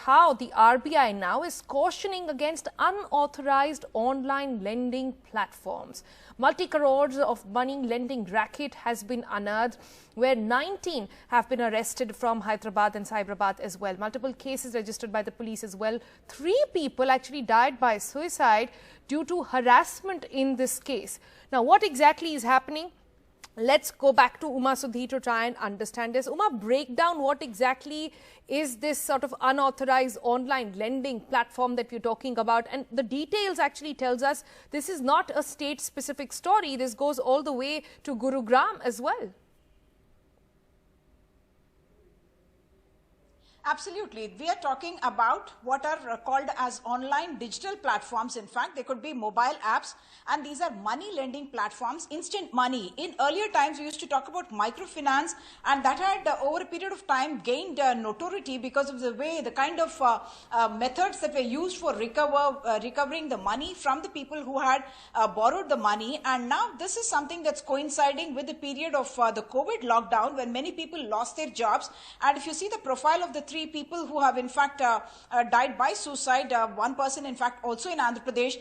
how the RBI now is cautioning against unauthorized online lending platforms. Multi-crores of money lending racket has been unearthed, where 19 have been arrested from Hyderabad and Cyberabad as well. Multiple cases registered by the police as well. 3 people actually died by suicide due to harassment in this case. Now, what exactly is happening? Let's go back to Uma Sudhi to try and understand this. Uma, break down what exactly is this sort of unauthorized online lending platform that we're talking about. And the details actually tells us this is not a state-specific story. This goes all the way to Gurugram as well. Absolutely. We are talking about what are called as online digital platforms. In fact, they could be mobile apps, and these are money lending platforms, instant money. In earlier times, we used to talk about microfinance, and that had over a period of time gained notoriety because of the way, the kind of methods that were used for recovering the money from the people who had borrowed the money. And now this is something that's coinciding with the period of the COVID lockdown, when many people lost their jobs. And if you see the profile of the 3 people who have in fact died by suicide, one person in fact also in Andhra Pradesh,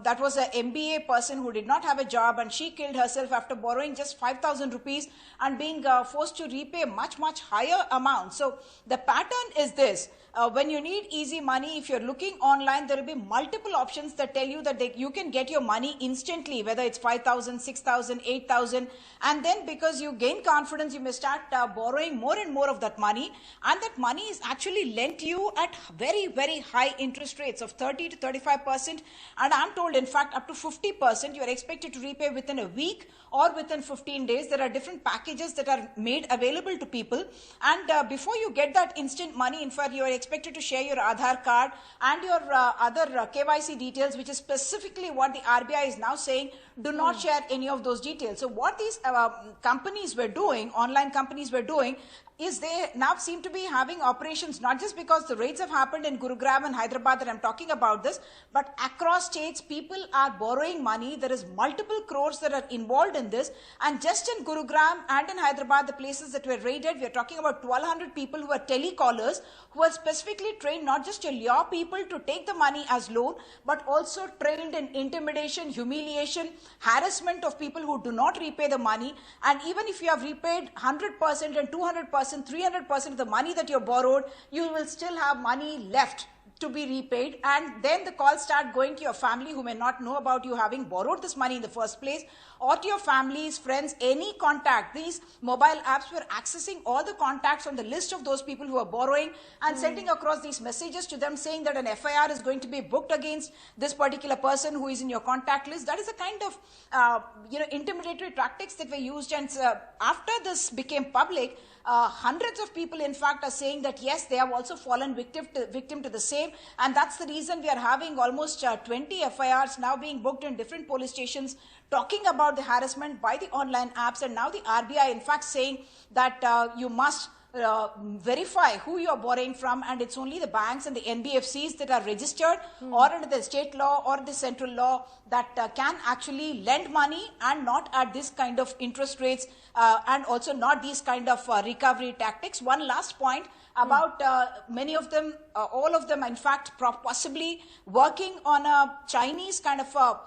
that was an MBA person who did not have a job, and she killed herself after borrowing just 5,000 rupees and being forced to repay much higher amount. So the pattern is this. When you need easy money, if you're looking online, there will be multiple options that tell you that you can get your money instantly, whether it's 5,000, 6,000, 8,000. And then because you gain confidence, you may start borrowing more and more of that money. And that money is actually lent to you at very high interest rates of 30 to 35%. And I'm told, in fact, up to 50%, you are expected to repay within a week or within 15 days. There are different packages that are made available to people. And before you get that instant money, in fact, you are expected to share your Aadhaar card and your other KYC details, which is specifically what the RBI is now saying. Do not share any of those details. So what these companies were doing, online companies were doing, is they now seem to be having operations, not just because the raids have happened in Gurugram and Hyderabad that I'm talking about this, but across states, people are borrowing money. There is multiple crores that are involved in this. And just in Gurugram and in Hyderabad, the places that were raided, we are talking about 1,200 people who are telecallers, who are specifically trained not just to lure people to take the money as loan, but also trained in intimidation, humiliation, harassment of people who do not repay the money. And even if you have repaid 100% and 200%, 300% of the money that you borrowed, you will still have money left to be repaid. And then the calls start going to your family, who may not know about you having borrowed this money in the first place, or to your families, friends, any contact. These mobile apps were accessing all the contacts on the list of those people who are borrowing and sending across these messages to them saying that an FIR is going to be booked against this particular person who is in your contact list. That is a kind of intimidatory tactics that were used. And after this became public, hundreds of people in fact are saying that yes, they have also fallen victim to the same. And that's the reason we are having almost 20 FIRs now being booked in different police stations, talking about the harassment by the online apps. And now the RBI in fact saying that you must verify who you are borrowing from, and it's only the banks and the NBFCs that are registered or under the state law or the central law that can actually lend money, and not at this kind of interest rates and also not these kind of recovery tactics. One last point about many of them, all of them in fact possibly working on a Chinese kind of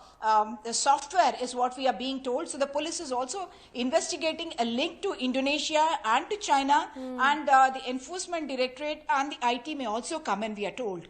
software is what we are being told. So the police is also investigating a link to Indonesia and to China, and the Enforcement Directorate and the IT may also come in, we are told.